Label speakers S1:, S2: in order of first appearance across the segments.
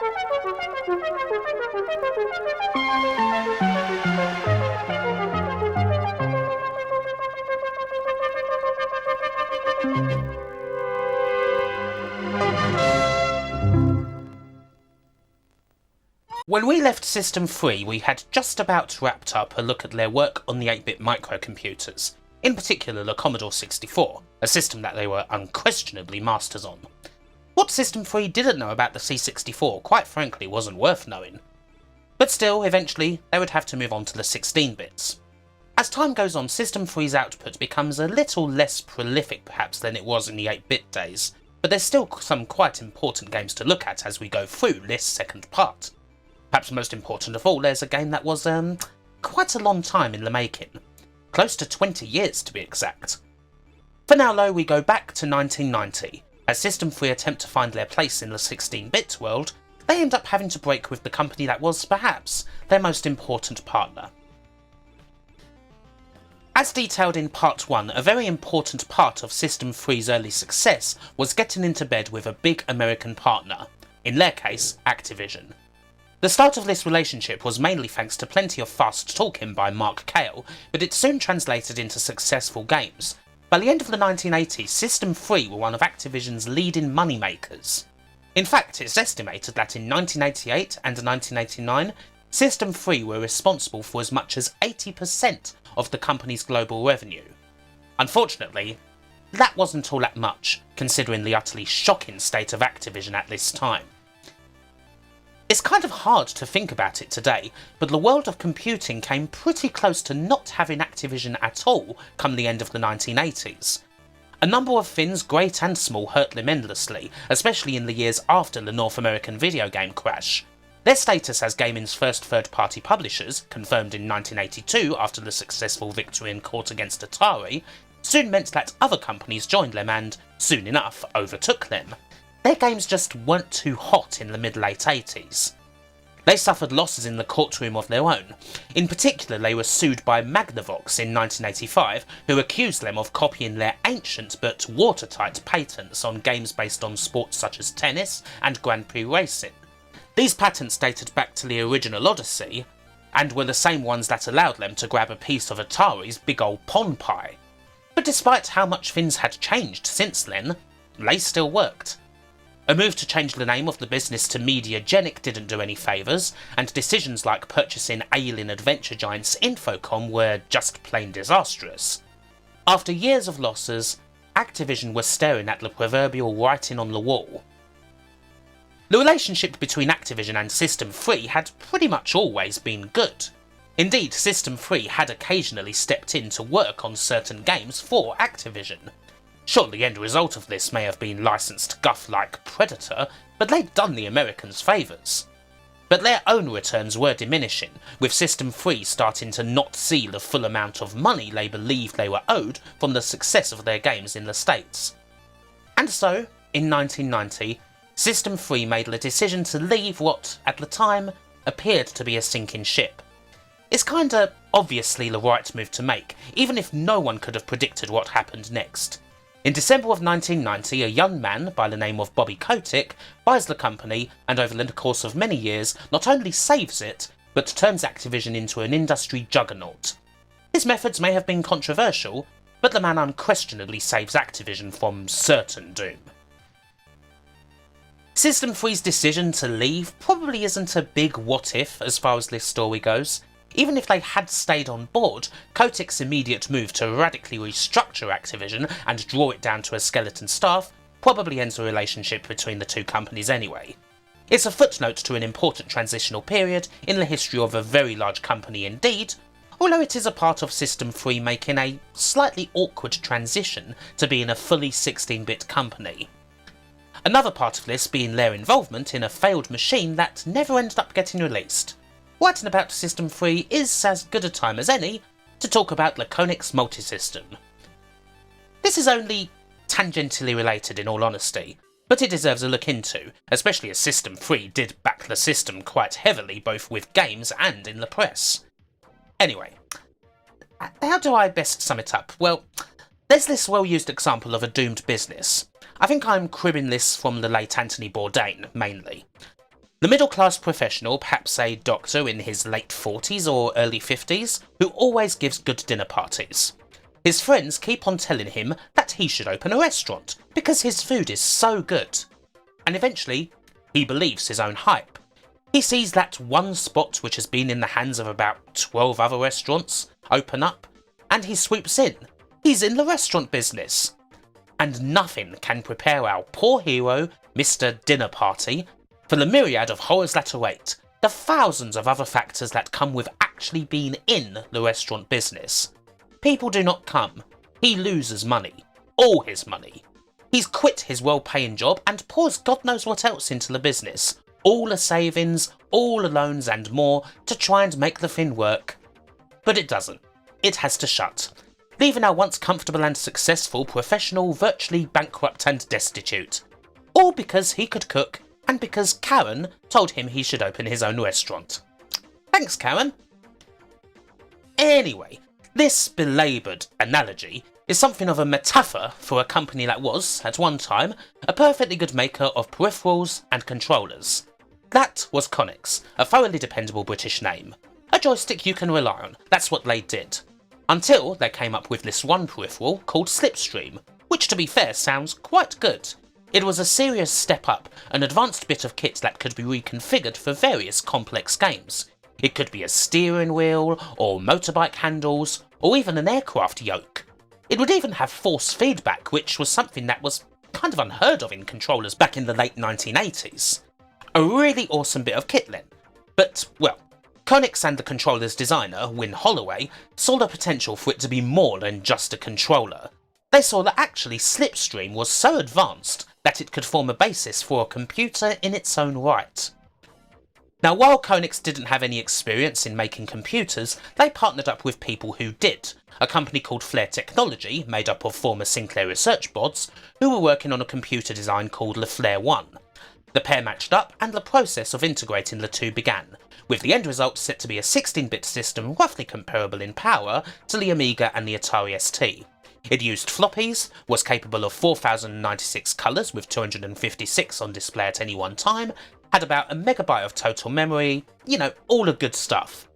S1: When we left System-3, we had just about wrapped up a look at their work on the 8-bit microcomputers, in particular the Commodore 64, a system that they were unquestionably masters on. What System-3 didn't know about the C64 quite frankly wasn't worth knowing. But still, eventually, they would have to move on to the 16-bits. As time goes on, System-3's output becomes a little less prolific perhaps than it was in the 8-bit days, but there's still some quite important games to look at as we go through this second part. Perhaps most important of all, there's a game that was quite a long time in the making. Close to 20 years to be exact. For now though, we go back to 1990. As System-3 attempt to find their place in the 16-bit world, they end up having to break with the company that was, perhaps, their most important partner. As detailed in Part 1, a very important part of System-3's early success was getting into bed with a big American partner, in their case, Activision. The start of this relationship was mainly thanks to plenty of fast talking by Mark Cale, but it soon translated into successful games. By the end of the 1980s, System-3 were one of Activision's leading moneymakers. In fact, it's estimated that in 1988 and 1989, System-3 were responsible for as much as 80% of the company's global revenue. Unfortunately, that wasn't all that much, considering the utterly shocking state of Activision at this time. It's kind of hard to think about it today, but the world of computing came pretty close to not having Activision at all come the end of the 1980s. A number of things, great and small, hurt them endlessly, especially in the years after the North American video game crash. Their status as gaming's first third-party publishers, confirmed in 1982 after the successful victory in court against Atari, soon meant that other companies joined them and, soon enough, overtook them. Their games just weren't too hot in the mid-late 80s. They suffered losses in the courtroom of their own. In particular, they were sued by Magnavox in 1985, who accused them of copying their ancient but watertight patents on games based on sports such as tennis and Grand Prix racing. These patents dated back to the original Odyssey, and were the same ones that allowed them to grab a piece of Atari's big old pon pie. But despite how much things had changed since then, they still worked. A move to change the name of the business to Mediagenic didn't do any favours, and decisions like purchasing alien adventure giants Infocom were just plain disastrous. After years of losses, Activision was staring at the proverbial writing on the wall. The relationship between Activision and System-3 had pretty much always been good. Indeed, System-3 had occasionally stepped in to work on certain games for Activision. Sure, the end result of this may have been licensed guff like Predator, but they'd done the Americans favours. But their own returns were diminishing, with System-3 starting to not see the full amount of money they believed they were owed from the success of their games in the States. And so, in 1990, System-3 made the decision to leave what, at the time, appeared to be a sinking ship. It's kinda obviously the right move to make, even if no one could have predicted what happened next. In December of 1990, a young man by the name of Bobby Kotick buys the company and over the course of many years not only saves it, but turns Activision into an industry juggernaut. His methods may have been controversial, but the man unquestionably saves Activision from certain doom. System-3's decision to leave probably isn't a big what-if as far as this story goes. Even if they had stayed on board, Kotick's immediate move to radically restructure Activision and draw it down to a skeleton staff probably ends the relationship between the two companies anyway. It's a footnote to an important transitional period in the history of a very large company indeed, although it is a part of System-3 making a slightly awkward transition to being a fully 16-bit company. Another part of this being their involvement in a failed machine that never ended up getting released. Writing about System-3 is as good a time as any to talk about the Konix Multisystem. This is only tangentially related in all honesty, but it deserves a look into, especially as System-3 did back the system quite heavily both with games and in the press. Anyway, how do I best sum it up? Well, there's this well-used example of a doomed business. I think I'm cribbing this from the late Anthony Bourdain, mainly. The middle-class professional, perhaps a doctor in his late 40s or early 50s, who always gives good dinner parties. His friends keep on telling him that he should open a restaurant because his food is so good. And eventually, he believes his own hype. He sees that one spot which has been in the hands of about 12 other restaurants open up, and he swoops in. He's in the restaurant business. And nothing can prepare our poor hero, Mr. Dinner Party, for the myriad of horrors that await, the thousands of other factors that come with actually being in the restaurant business. People do not come. He loses money. All his money. He's quit his well-paying job and pours God knows what else into the business. All the savings, all the loans and more to try and make the thing work. But it doesn't. It has to shut, leaving our once comfortable and successful professional virtually bankrupt and destitute. All because he could cook, and because Karen told him he should open his own restaurant. Thanks, Karen. Anyway, this belaboured analogy is something of a metaphor for a company that was, at one time, a perfectly good maker of peripherals and controllers. That was Konix, a thoroughly dependable British name. A joystick you can rely on, that's what they did. Until they came up with this one peripheral called Slipstream, which to be fair sounds quite good. It was a serious step up, an advanced bit of kit that could be reconfigured for various complex games. It could be a steering wheel, or motorbike handles, or even an aircraft yoke. It would even have force feedback, which was something that was kind of unheard of in controllers back in the late 1980s. A really awesome bit of kit then. But, well, Konix and the controller's designer, Win Holloway, saw the potential for it to be more than just a controller. They saw that actually Slipstream was so advanced that it could form a basis for a computer in its own right. Now, while Konix didn't have any experience in making computers, they partnered up with people who did, a company called Flare Technology, made up of former Sinclair research bods, who were working on a computer design called the Flare 1. The pair matched up and the process of integrating the two began, with the end result set to be a 16-bit system roughly comparable in power to the Amiga and the Atari ST. It used floppies, was capable of 4096 colours with 256 on display at any one time, had about a megabyte of total memory, all the good stuff.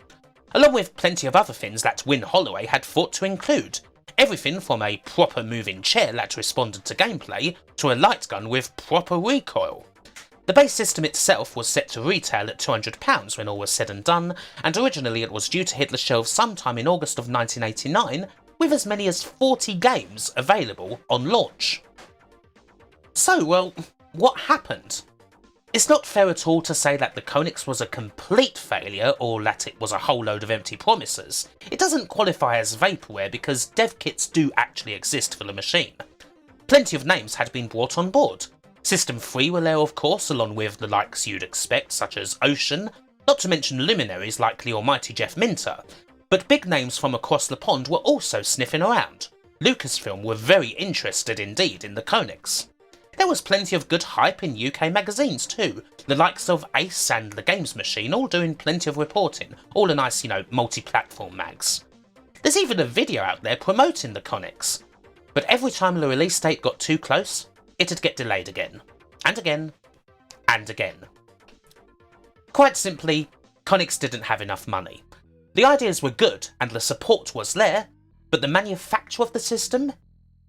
S1: Along with plenty of other things that Win Holloway had thought to include. Everything from a proper moving chair that responded to gameplay, to a light gun with proper recoil. The base system itself was set to retail at £200 when all was said and done, and originally it was due to hit the shelves sometime in August of 1989, with as many as 40 games available on launch. So, well, what happened? It's not fair at all to say that the Konix was a complete failure or that it was a whole load of empty promises. It doesn't qualify as vaporware because dev kits do actually exist for the machine. Plenty of names had been brought on board. System-3 were there of course, along with the likes you'd expect such as Ocean, not to mention luminaries like the almighty Jeff Minter. But big names from across the pond were also sniffing around. Lucasfilm were very interested indeed in the Konix. There was plenty of good hype in UK magazines too, the likes of Ace and The Games Machine all doing plenty of reporting, all the nice, multi-platform mags. There's even a video out there promoting the Konix. But every time the release date got too close, it'd get delayed again, and again, and again. Quite simply, Konix didn't have enough money. The ideas were good and the support was there, but the manufacture of the system?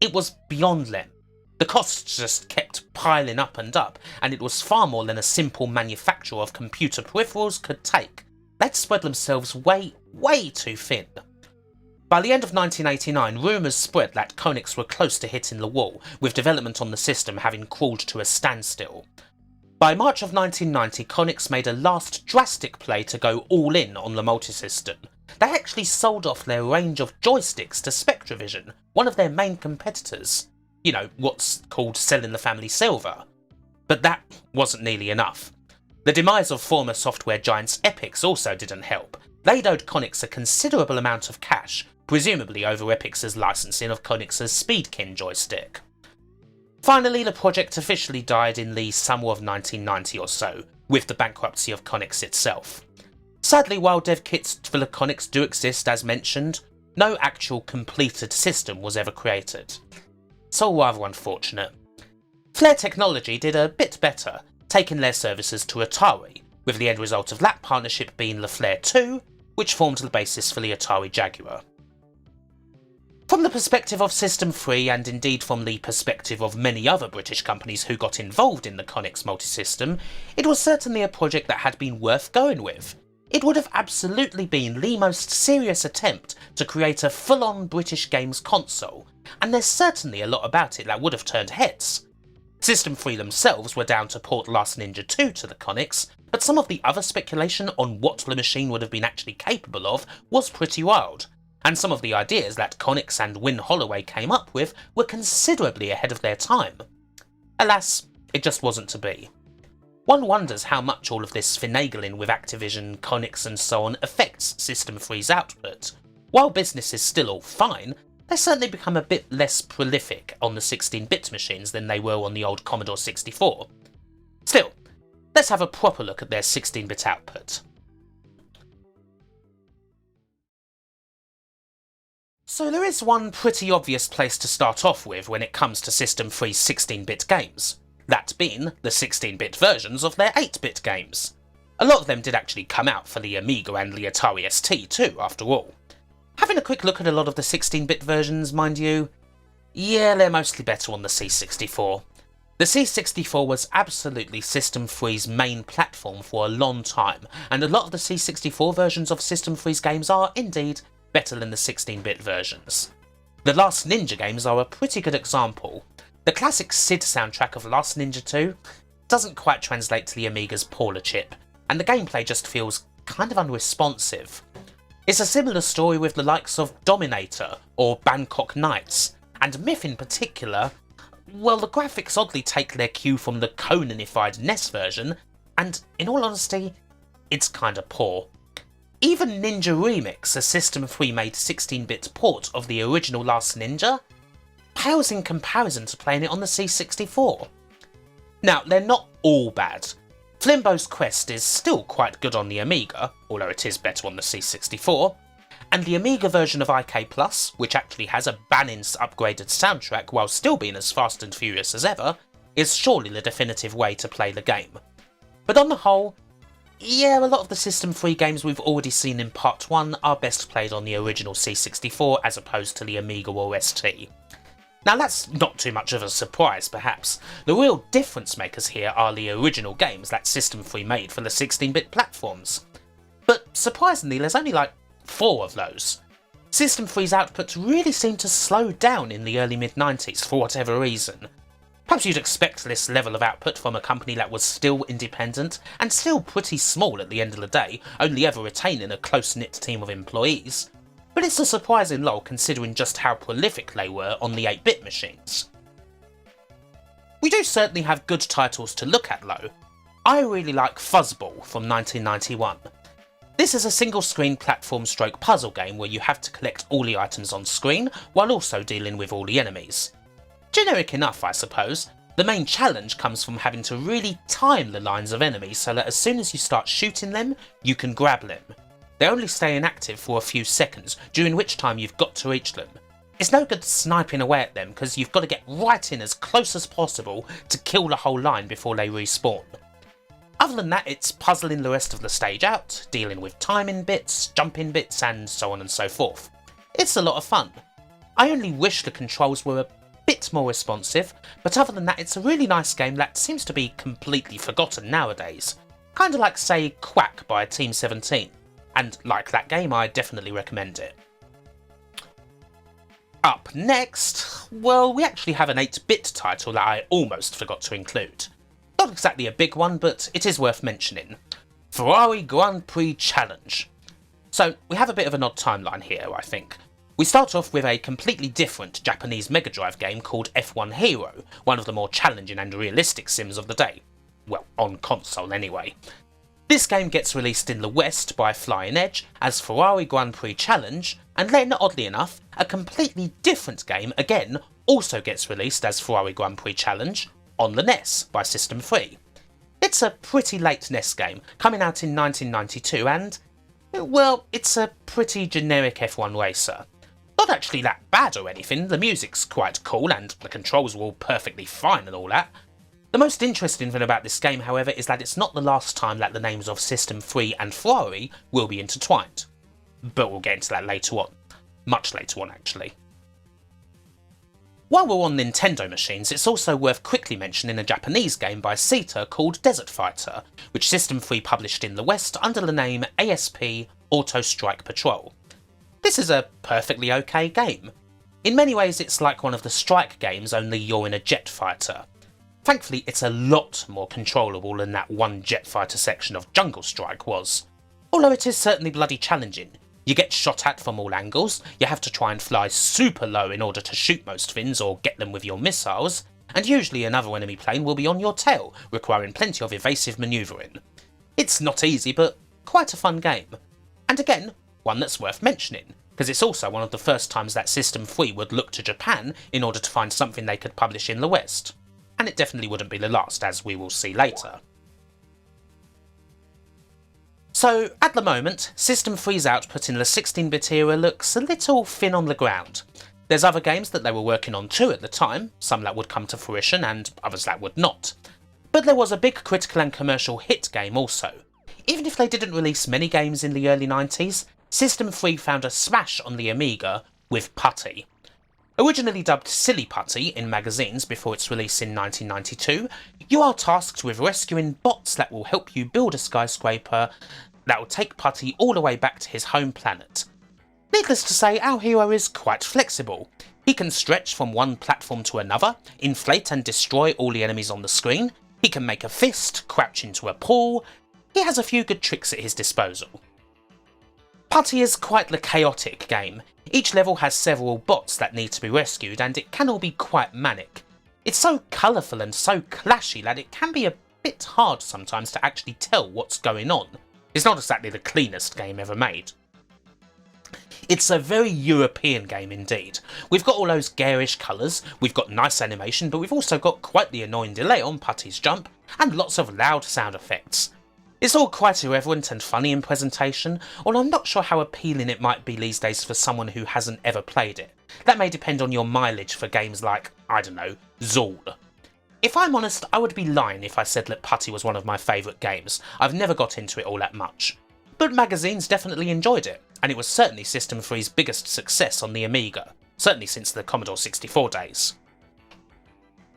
S1: It was beyond them. The costs just kept piling up, and it was far more than a simple manufacture of computer peripherals could take. They'd spread themselves way, way too thin. By the end of 1989, rumours spread that Konix were close to hitting the wall, with development on the system having crawled to a standstill. By March of 1990, Konix made a last drastic play to go all in on the multisystem. They actually sold off their range of joysticks to Spectravision, one of their main competitors. What's called selling the family silver. But that wasn't nearly enough. The demise of former software giants Epix also didn't help. They'd owed Konix a considerable amount of cash, presumably over Epix's licensing of Konix's Speedkin joystick. Finally, the project officially died in the summer of 1990 or so, with the bankruptcy of Konix itself. Sadly, while dev kits for the Konix do exist as mentioned, no actual completed system was ever created. So rather unfortunate. Flare Technology did a bit better, taking their services to Atari, with the end result of that partnership being Le Flare 2, which formed the basis for the Atari Jaguar. From the perspective of System-3, and indeed from the perspective of many other British companies who got involved in the Konix Multisystem, it was certainly a project that had been worth going with. It would have absolutely been the most serious attempt to create a full-on British games console, and there's certainly a lot about it that would have turned heads. System-3 themselves were down to port Last Ninja 2 to the Konix, but some of the other speculation on what the machine would have been actually capable of was pretty wild, and some of the ideas that Konix and Win Holloway came up with were considerably ahead of their time. Alas, it just wasn't to be. One wonders how much all of this finagling with Activision, Konix and so on affects System-3's output. While business is still all fine, they certainly become a bit less prolific on the 16-bit machines than they were on the old Commodore 64. Still, let's have a proper look at their 16-bit output. So there is one pretty obvious place to start off with when it comes to System-3's 16-bit games, that being the 16-bit versions of their 8-bit games. A lot of them did actually come out for the Amiga and the Atari ST too, after all. Having a quick look at a lot of the 16-bit versions, mind you, yeah, they're mostly better on the C64. The C64 was absolutely System-3's main platform for a long time, and a lot of the C64 versions of System-3's games are, indeed, better than the 16-bit versions. The Last Ninja games are a pretty good example. The classic SID soundtrack of Last Ninja 2 doesn't quite translate to the Amiga's Paula chip, and the gameplay just feels kind of unresponsive. It's a similar story with the likes of Dominator or Bangkok Nights, and Myth in particular. Well, the graphics oddly take their cue from the Conanified NES version, and in all honesty, it's kinda poor. Even Ninja Remix, a System-3 made 16-bit port of the original Last Ninja, pales in comparison to playing it on the C64. Now, they're not all bad. Flimbo's Quest is still quite good on the Amiga, although it is better on the C64, and the Amiga version of IK+, which actually has a banning's upgraded soundtrack while still being as fast and furious as ever, is surely the definitive way to play the game. But on the whole, yeah, a lot of the System-3 games we've already seen in Part 1 are best played on the original C64 as opposed to the Amiga or ST. Now that's not too much of a surprise perhaps. The real difference makers here are the original games that System-3 made for the 16-bit platforms. But surprisingly, there's only like 4 of those. System-3's output really seemed to slow down in the early mid-90s for whatever reason. Perhaps you'd expect this level of output from a company that was still independent and still pretty small at the end of the day, only ever retaining a close-knit team of employees. But it's a surprising lull considering just how prolific they were on the 8-bit machines. We do certainly have good titles to look at though. I really like Fuzzball from 1991. This is a single-screen platform-stroke puzzle game where you have to collect all the items on screen while also dealing with all the enemies. Generic enough, I suppose. The main challenge comes from having to really time the lines of enemies so that as soon as you start shooting them, you can grab them. They only stay inactive for a few seconds, during which time you've got to reach them. It's no good sniping away at them because you've got to get right in as close as possible to kill the whole line before they respawn. Other than that, it's puzzling the rest of the stage out, dealing with timing bits, jumping bits, and so on and so forth. It's a lot of fun. I only wish the controls were a bit more responsive, but other than that it's a really nice game that seems to be completely forgotten nowadays. Kinda like, say, Quack by Team 17, and like that game, I definitely recommend it. Up next, well, we actually have an 8-bit title that I almost forgot to include. Not exactly a big one, but it is worth mentioning. Ferrari Grand Prix Challenge. So, we have a bit of an odd timeline here, I think. We start off with a completely different Japanese Mega Drive game called F1 Hero, one of the more challenging and realistic sims of the day. Well, on console anyway. This game gets released in the West by Flying Edge as Ferrari Grand Prix Challenge, and then, oddly enough, a completely different game again also gets released as Ferrari Grand Prix Challenge on the NES by System-3. It's a pretty late NES game, coming out in 1992 and, well, it's a pretty generic F1 racer. Not actually that bad or anything, the music's quite cool and the controls were all perfectly fine and all that, The most interesting thing about this game, however, is that it's not the last time that the names of System-3 and Ferrari will be intertwined. But we'll get into that later on. Much later on, actually. While we're on Nintendo machines, it's also worth quickly mentioning a Japanese game by Sita called Desert Fighter, which System-3 published in the West under the name ASP Auto Strike Patrol. This is a perfectly okay game. In many ways it's like one of the Strike games, only you're in a jet fighter. Thankfully it's a lot more controllable than that one jet fighter section of Jungle Strike was. Although it is certainly bloody challenging. You get shot at from all angles, you have to try and fly super low in order to shoot most things or get them with your missiles, and usually another enemy plane will be on your tail, requiring plenty of evasive manoeuvring. It's not easy, but quite a fun game. And again, one that's worth mentioning, because it's also one of the first times that System-3 would look to Japan in order to find something they could publish in the West. And it definitely wouldn't be the last, as we will see later. So, at the moment, System-3's output in the 16-bit era looks a little thin on the ground. There's other games that they were working on too at the time, some that would come to fruition and others that would not. But there was a big critical and commercial hit game also. Even if they didn't release many games in the early 90s, System-3 found a smash on the Amiga with Putty. Originally dubbed Silly Putty in magazines before its release in 1992, you are tasked with rescuing bots that will help you build a skyscraper that will take Putty all the way back to his home planet. Needless to say, our hero is quite flexible. He can stretch from one platform to another, inflate and destroy all the enemies on the screen, he can make a fist, crouch into a pool. He has a few good tricks at his disposal. Putty is quite the chaotic game. Each level has several bots that need to be rescued and it can all be quite manic. It's so colourful and so clashy that it can be a bit hard sometimes to actually tell what's going on. It's not exactly the cleanest game ever made. It's a very European game indeed. We've got all those garish colours, we've got nice animation, but we've also got quite the annoying delay on Putty's jump, and lots of loud sound effects. It's all quite irreverent and funny in presentation, although I'm not sure how appealing it might be these days for someone who hasn't ever played it. That may depend on your mileage for games like, I don't know, Zool. If I'm honest, I would be lying if I said that Putty was one of my favourite games. I've never got into it all that much. But magazines definitely enjoyed it, and it was certainly System-3's biggest success on the Amiga, certainly since the Commodore 64 days.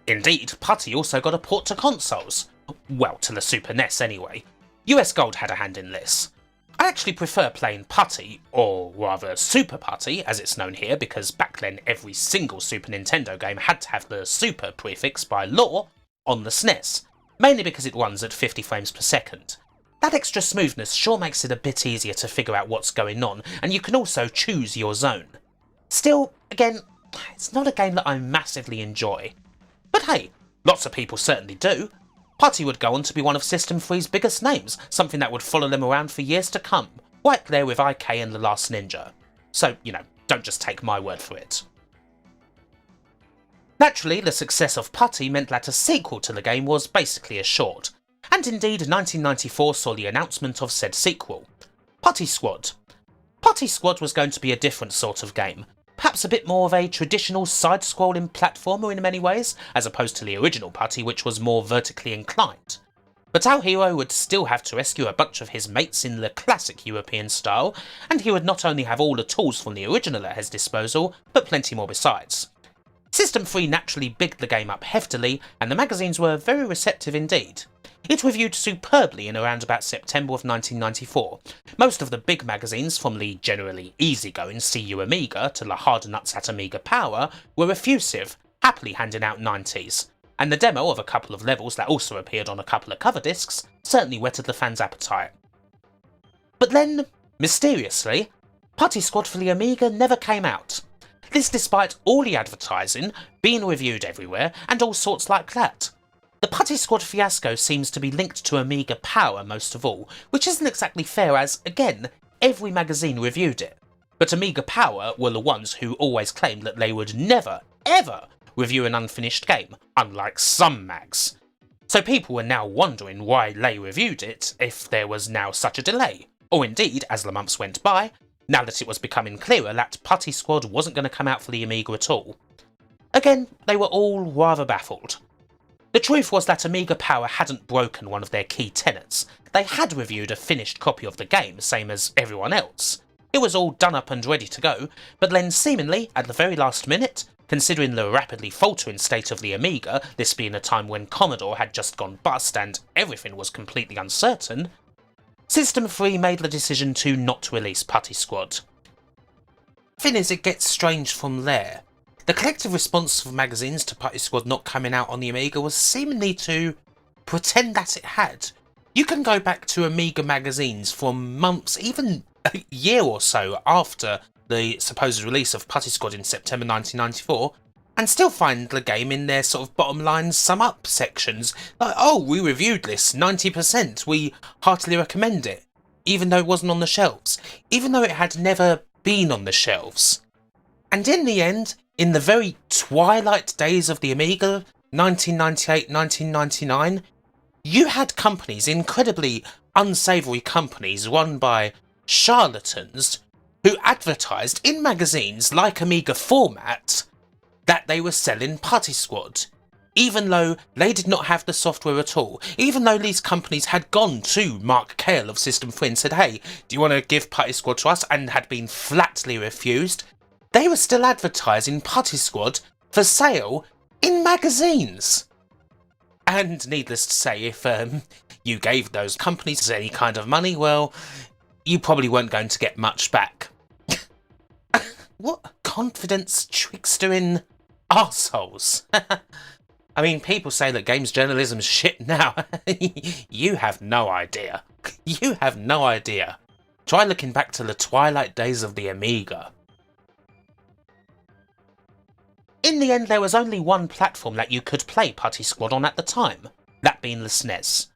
S1: Indeed, Putty also got a port to consoles. Well, to the Super NES anyway. US Gold had a hand in this. I actually prefer playing Putty, or rather Super Putty as it's known here, because back then every single Super Nintendo game had to have the Super prefix by law, on the SNES, mainly because it runs at 50 frames per second. That extra smoothness sure makes it a bit easier to figure out what's going on, and you can also choose your zone. Still, again, it's not a game that I massively enjoy. But hey, lots of people certainly do. Putty would go on to be one of System-3's biggest names, something that would follow them around for years to come, right there with IK and The Last Ninja. So, you know, don't just take my word for it. Naturally, the success of Putty meant that a sequel to the game was basically assured, and indeed 1994 saw the announcement of said sequel, Putty Squad. Putty Squad was going to be a different sort of game, perhaps a bit more of a traditional side-scrolling platformer in many ways, as opposed to the original Putty, which was more vertically inclined. But our hero would still have to rescue a bunch of his mates in the classic European style, and he would not only have all the tools from the original at his disposal, but plenty more besides. System-3 naturally bigged the game up heftily, and the magazines were very receptive indeed. It reviewed superbly in around about September of 1994. Most of the big magazines, from the generally easygoing CU Amiga to the hard nuts at Amiga Power, were effusive, happily handing out 90s, and the demo of a couple of levels that also appeared on a couple of cover discs certainly whetted the fans' appetite. But then, mysteriously, Putty Squad for the Amiga never came out. This despite all the advertising, being reviewed everywhere, and all sorts like that. The Putty Squad fiasco seems to be linked to Amiga Power most of all, which isn't exactly fair as, again, every magazine reviewed it. But Amiga Power were the ones who always claimed that they would never, ever review an unfinished game, unlike some mags. So people were now wondering why they reviewed it if there was now such a delay, or indeed, as the months went by, now that it was becoming clearer that Putty Squad wasn't going to come out for the Amiga at all. Again, they were all rather baffled. The truth was that Amiga Power hadn't broken one of their key tenets. They had reviewed a finished copy of the game, same as everyone else. It was all done up and ready to go, but then seemingly, at the very last minute, considering the rapidly faltering state of the Amiga, this being a time when Commodore had just gone bust and everything was completely uncertain, System-3 made the decision to not release Putty Squad. Thing is, it gets strange from there. The collective response of magazines to Putty Squad not coming out on the Amiga was seemingly to pretend that it had. You can go back to Amiga magazines from months, even a year or so after the supposed release of Putty Squad in September 1994, and still find the game in their sort of bottom line sum up sections. Like, oh, we reviewed this, 90%, we heartily recommend it, even though it wasn't on the shelves, even though it had never been on the shelves. And in the end, in the very twilight days of the Amiga, 1998-1999, you had companies, incredibly unsavoury companies run by charlatans, who advertised in magazines like Amiga Format that they were selling Putty Squad, even though they did not have the software at all. Even though these companies had gone to Mark Cale of System-3 and said, hey, do you want to give Putty Squad to us, and had been flatly refused, they were still advertising Putty Squad for sale in magazines. And needless to say, if you gave those companies any kind of money, well, you probably weren't going to get much back. What confidence trickstering arseholes. I mean, people say that games journalism's shit now. You have no idea. You have no idea. Try looking back to the twilight days of the Amiga. In the end, there was only one platform that you could play Putty Squad on at the time, that being the SNES.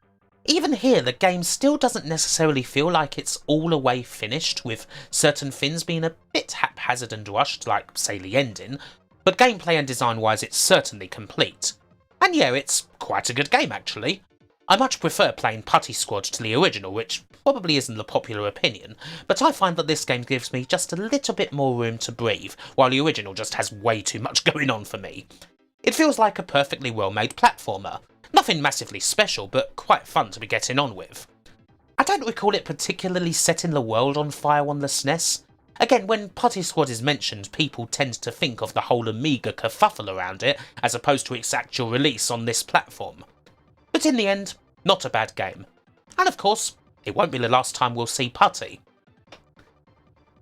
S1: Even here, the game still doesn't necessarily feel like it's all the way finished, with certain things being a bit haphazard and rushed, like, say, the ending, but gameplay and design-wise it's certainly complete. And yeah, it's quite a good game actually. I much prefer playing Putty Squad to the original, which probably isn't the popular opinion, but I find that this game gives me just a little bit more room to breathe, while the original just has way too much going on for me. It feels like a perfectly well-made platformer. Nothing massively special, but quite fun to be getting on with. I don't recall it particularly setting the world on fire on the SNES. Again, when Putty Squad is mentioned, people tend to think of the whole Amiga kerfuffle around it, as opposed to its actual release on this platform. But in the end, not a bad game. And of course, it won't be the last time we'll see Putty.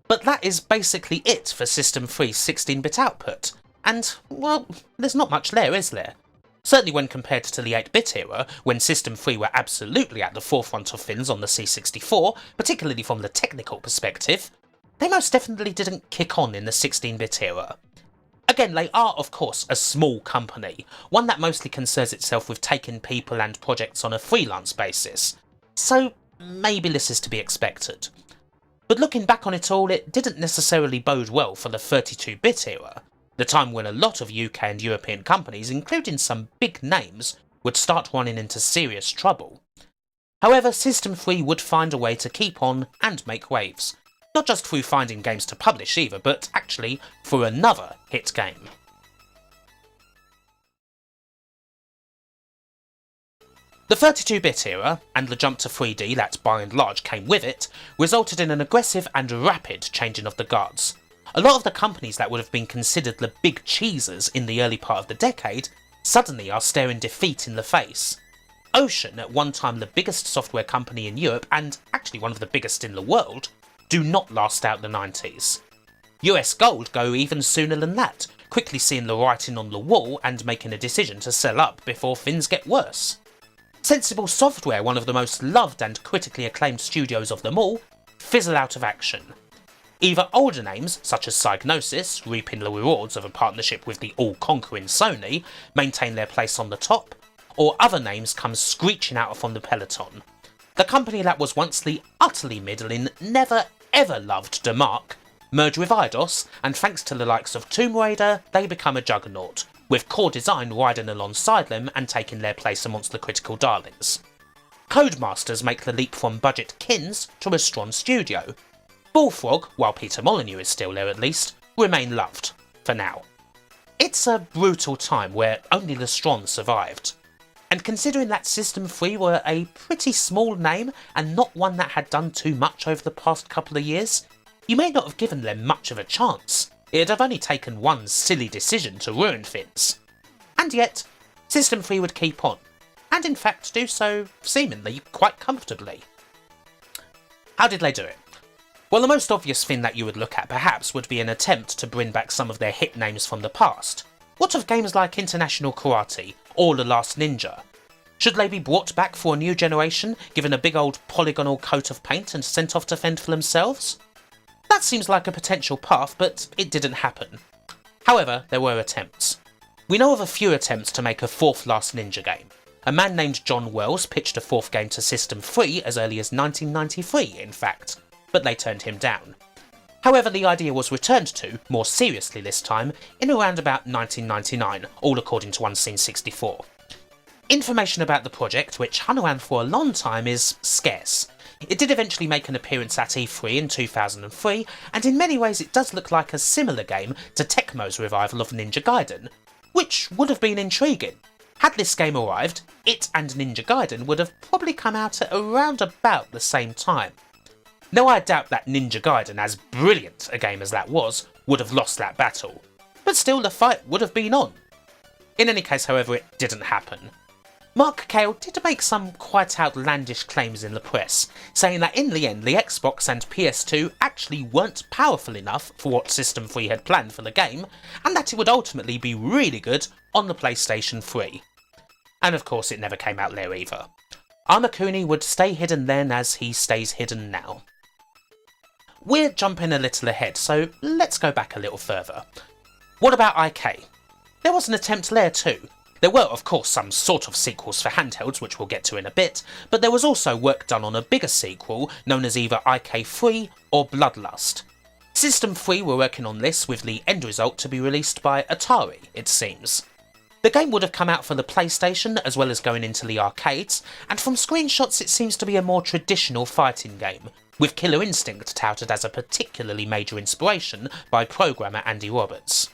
S1: But that is basically it for System-3's 16-bit output. And, well, there's not much there, is there? Certainly when compared to the 8-bit era, when System-3 were absolutely at the forefront of things on the C64, particularly from the technical perspective, they most definitely didn't kick on in the 16-bit era. Again, they are of course a small company, one that mostly concerns itself with taking people and projects on a freelance basis, so maybe this is to be expected. But looking back on it all, it didn't necessarily bode well for the 32-bit era, the time when a lot of UK and European companies, including some big names, would start running into serious trouble. However, System-3 would find a way to keep on and make waves, not just through finding games to publish either, but actually for another hit game. The 32-bit era, and the jump to 3D that by and large came with it, resulted in an aggressive and rapid changing of the guards. A lot of the companies that would have been considered the big cheesers in the early part of the decade suddenly are staring defeat in the face. Ocean, at one time the biggest software company in Europe and actually one of the biggest in the world, do not last out the 90s. US Gold go even sooner than that, quickly seeing the writing on the wall and making a decision to sell up before things get worse. Sensible Software, one of the most loved and critically acclaimed studios of them all, fizzle out of action. Either older names, such as Psygnosis, reaping the rewards of a partnership with the all-conquering Sony, maintain their place on the top, or other names come screeching out from the peloton. The company that was once the utterly middling, never ever loved Demark, merge with Eidos, and thanks to the likes of Tomb Raider, they become a juggernaut, with core design riding alongside them and taking their place amongst the critical darlings. Codemasters make the leap from budget Kins to a strong studio. Bullfrog, while Peter Molyneux is still there at least, remain loved, for now. It's a brutal time where only the strong survived. And considering that System-3 were a pretty small name and not one that had done too much over the past couple of years, you may not have given them much of a chance. It'd have only taken one silly decision to ruin things. And yet, System-3 would keep on, and in fact do so seemingly quite comfortably. How did they do it? Well, the most obvious thing that you would look at perhaps would be an attempt to bring back some of their hit names from the past. What of games like International Karate or The Last Ninja? Should they be brought back for a new generation, given a big old polygonal coat of paint and sent off to fend for themselves? That seems like a potential path, but it didn't happen. However, there were attempts. We know of a few attempts to make a fourth Last Ninja game. A man named John Wells pitched a fourth game to System-3 as early as 1993, in fact, but they turned him down. However, the idea was returned to, more seriously this time, in around about 1999, all according to Unseen64. Information about the project, which hung around for a long time, is scarce. It did eventually make an appearance at E3 in 2003, and in many ways it does look like a similar game to Tecmo's revival of Ninja Gaiden, which would have been intriguing. Had this game arrived, it and Ninja Gaiden would have probably come out at around about the same time. Now I doubt that Ninja Gaiden, as brilliant a game as that was, would have lost that battle, but still the fight would have been on. In any case, however, it didn't happen. Mark Cale did make some quite outlandish claims in the press, saying that in the end the Xbox and PS2 actually weren't powerful enough for what System-3 had planned for the game, and that it would ultimately be really good on the PlayStation 3. And of course it never came out there either. Armakuni would stay hidden then as he stays hidden now. We're jumping a little ahead, so let's go back a little further. What about IK? There was an attempt there too. There were of course some sort of sequels for handhelds, which we'll get to in a bit, but there was also work done on a bigger sequel known as either IK3 or Bloodlust. System-3 were working on this with the end result to be released by Atari, it seems. The game would have come out for the PlayStation as well as going into the arcades, and from screenshots it seems to be a more traditional fighting game, with Killer Instinct touted as a particularly major inspiration by programmer Andy Roberts.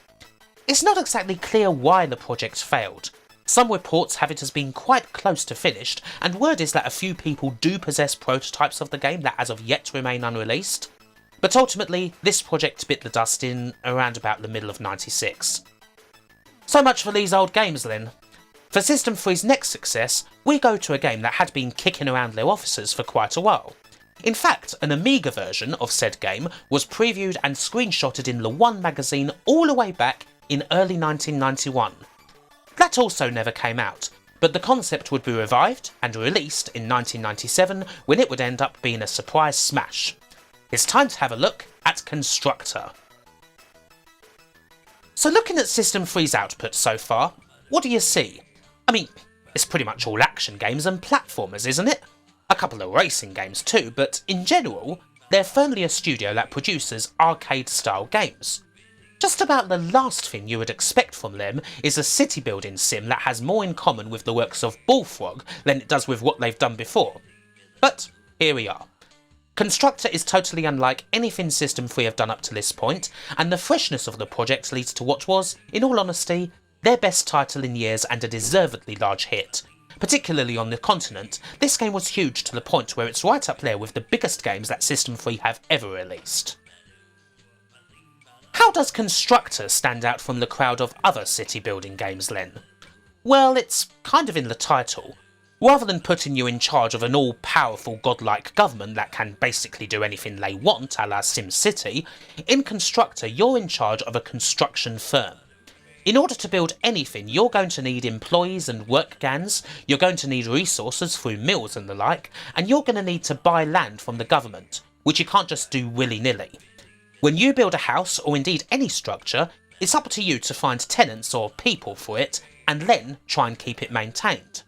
S1: It's not exactly clear why the project failed. Some reports have it as being quite close to finished, and word is that a few people do possess prototypes of the game that as of yet remain unreleased. But ultimately, this project bit the dust in around about the middle of '96. So much for these old games then. For System-3's next success, we go to a game that had been kicking around their offices for quite a while. In fact, an Amiga version of said game was previewed and screenshotted in Le One magazine all the way back in early 1991. That also never came out, but the concept would be revived and released in 1997 when it would end up being a surprise smash. It's time to have a look at Constructor. So looking at System-3's output so far, what do you see? I mean, it's pretty much all action games and platformers, isn't it? A couple of racing games too, but in general, they're firmly a studio that produces arcade-style games. Just about the last thing you would expect from them is a city building sim that has more in common with the works of Bullfrog than it does with what they've done before. But here we are. Constructor is totally unlike anything System-3 have done up to this point, and the freshness of the project leads to what was, in all honesty, their best title in years and a deservedly large hit. Particularly on the continent, this game was huge to the point where it's right up there with the biggest games that System-3 have ever released. How does Constructor stand out from the crowd of other city building games then? Well, it's kind of in the title. Rather than putting you in charge of an all-powerful godlike government that can basically do anything they want a la SimCity, in Constructor you're in charge of a construction firm. In order to build anything, you're going to need employees and work gans, you're going to need resources through mills and the like, and you're going to need to buy land from the government, which you can't just do willy-nilly. When you build a house, or indeed any structure, it's up to you to find tenants or people for it, and then try and keep it maintained.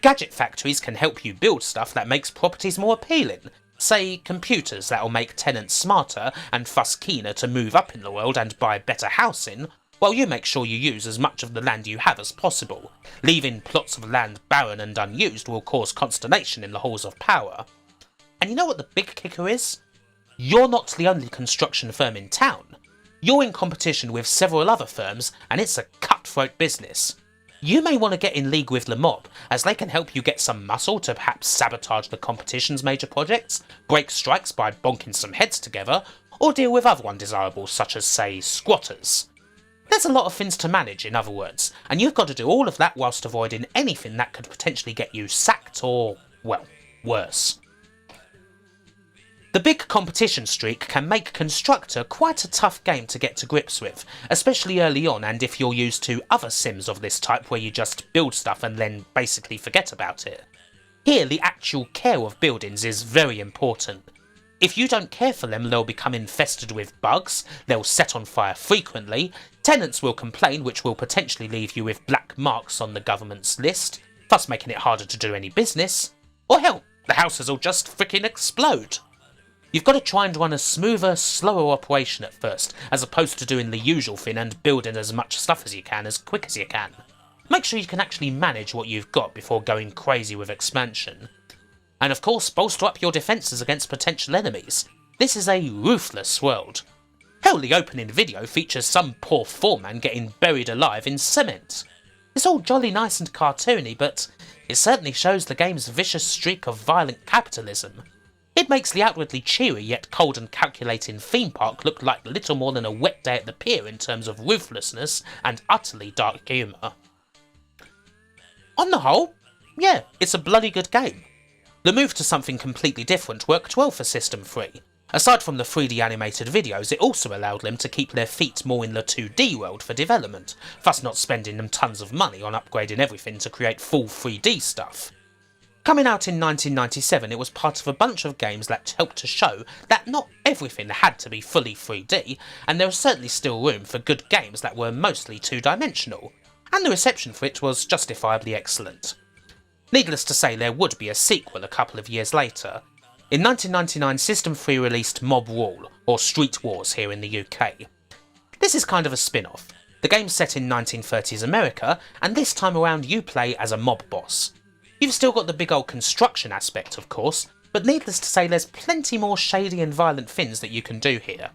S1: Gadget factories can help you build stuff that makes properties more appealing, say computers that'll make tenants smarter and thus keener to move up in the world and buy better housing, while you make sure you use as much of the land you have as possible. Leaving plots of land barren and unused will cause consternation in the halls of power. And you know what the big kicker is? You're not the only construction firm in town. You're in competition with several other firms, and it's a cutthroat business. You may want to get in league with the mob, as they can help you get some muscle to perhaps sabotage the competition's major projects, break strikes by bonking some heads together, or deal with other undesirables such as, say, squatters. There's a lot of things to manage, in other words, and you've got to do all of that whilst avoiding anything that could potentially get you sacked or, well, worse. The big competition streak can make Constructor quite a tough game to get to grips with, especially early on and if you're used to other sims of this type where you just build stuff and then basically forget about it. Here the actual care of buildings is very important. If you don't care for them, they'll become infested with bugs, they'll set on fire frequently, tenants will complain which will potentially leave you with black marks on the government's list, thus making it harder to do any business, or hell, the houses will just frickin' explode. You've got to try and run a smoother, slower operation at first, as opposed to doing the usual thing and building as much stuff as you can as quick as you can. Make sure you can actually manage what you've got before going crazy with expansion. And of course, bolster up your defences against potential enemies. This is a ruthless world. Hell, the opening video features some poor foreman getting buried alive in cement. It's all jolly nice and cartoony, but it certainly shows the game's vicious streak of violent capitalism. It makes the outwardly cheery yet cold and calculating theme park look like little more than a wet day at the pier in terms of ruthlessness and utterly dark humour. On the whole, yeah, it's a bloody good game. The move to something completely different worked well for System-3. Aside from the 3D animated videos, it also allowed them to keep their feet more in the 2D world for development, thus not spending them tons of money on upgrading everything to create full 3D stuff. Coming out in 1997, it was part of a bunch of games that helped to show that not everything had to be fully 3D, and there was certainly still room for good games that were mostly two-dimensional, and the reception for it was justifiably excellent. Needless to say, there would be a sequel a couple of years later. In 1999, System-3 released Mob Rule, or Street Wars here in the UK. This is kind of a spin-off. The game's set in 1930s America, and this time around you play as a mob boss. You've still got the big old construction aspect, of course, but needless to say there's plenty more shady and violent things that you can do here.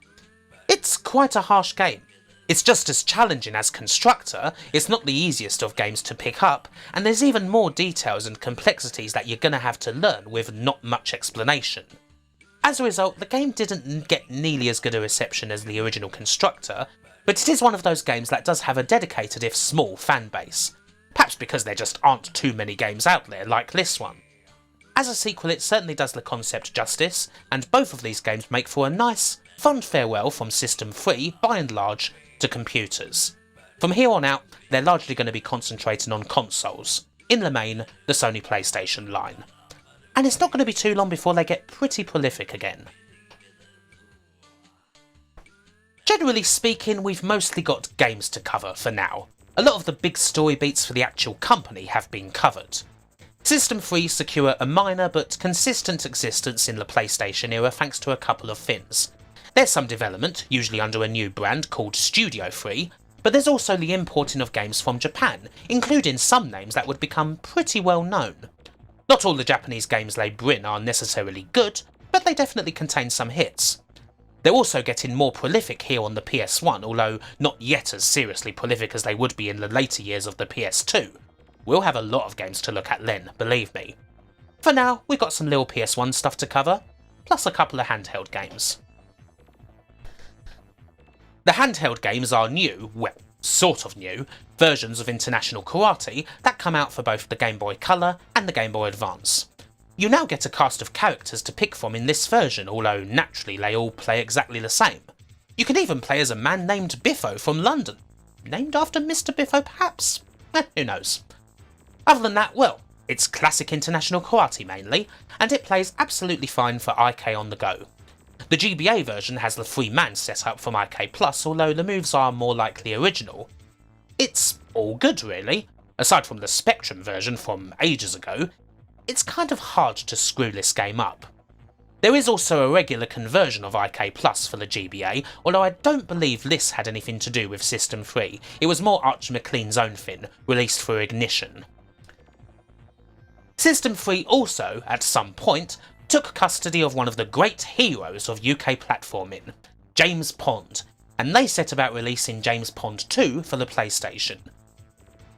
S1: It's quite a harsh game. It's just as challenging as Constructor, it's not the easiest of games to pick up, and there's even more details and complexities that you're gonna have to learn with not much explanation. As a result, the game didn't get nearly as good a reception as the original Constructor, but it is one of those games that does have a dedicated if small fan base. Perhaps because there just aren't too many games out there like this one. As a sequel, it certainly does the concept justice, and both of these games make for a nice, fond farewell from System-3, by and large, to computers. From here on out, they're largely going to be concentrating on consoles, in the main, the Sony PlayStation line. And it's not going to be too long before they get pretty prolific again. Generally speaking, we've mostly got games to cover for now. A lot of the big story beats for the actual company have been covered. System-3 secure a minor but consistent existence in the PlayStation era thanks to a couple of things. There's some development, usually under a new brand called Studio-3, but there's also the importing of games from Japan, including some names that would become pretty well known. Not all the Japanese games they bring are necessarily good, but they definitely contain some hits. They're also getting more prolific here on the PS1, although not yet as seriously prolific as they would be in the later years of the PS2. We'll have a lot of games to look at then, believe me. For now, we've got some little PS1 stuff to cover, plus a couple of handheld games. The handheld games are new, well, sort of new, versions of International Karate that come out for both the Game Boy Color and the Game Boy Advance. You now get a cast of characters to pick from in this version, although naturally they all play exactly the same. You can even play as a man named Biffo from London. Named after Mr. Biffo, perhaps? Who knows. Other than that, well, it's classic International Karate mainly, and it plays absolutely fine for IK on the go. The GBA version has the 3-man setup from IK+, although the moves are more like the original. It's all good really. Aside from the Spectrum version from ages ago, it's kind of hard to screw this game up. There is also a regular conversion of IK Plus for the GBA, although I don't believe this had anything to do with System-3, it was more Archie McLean's own thing, released for Ignition. System-3 also, at some point, took custody of one of the great heroes of UK platforming, James Pond, and they set about releasing James Pond 2 for the PlayStation.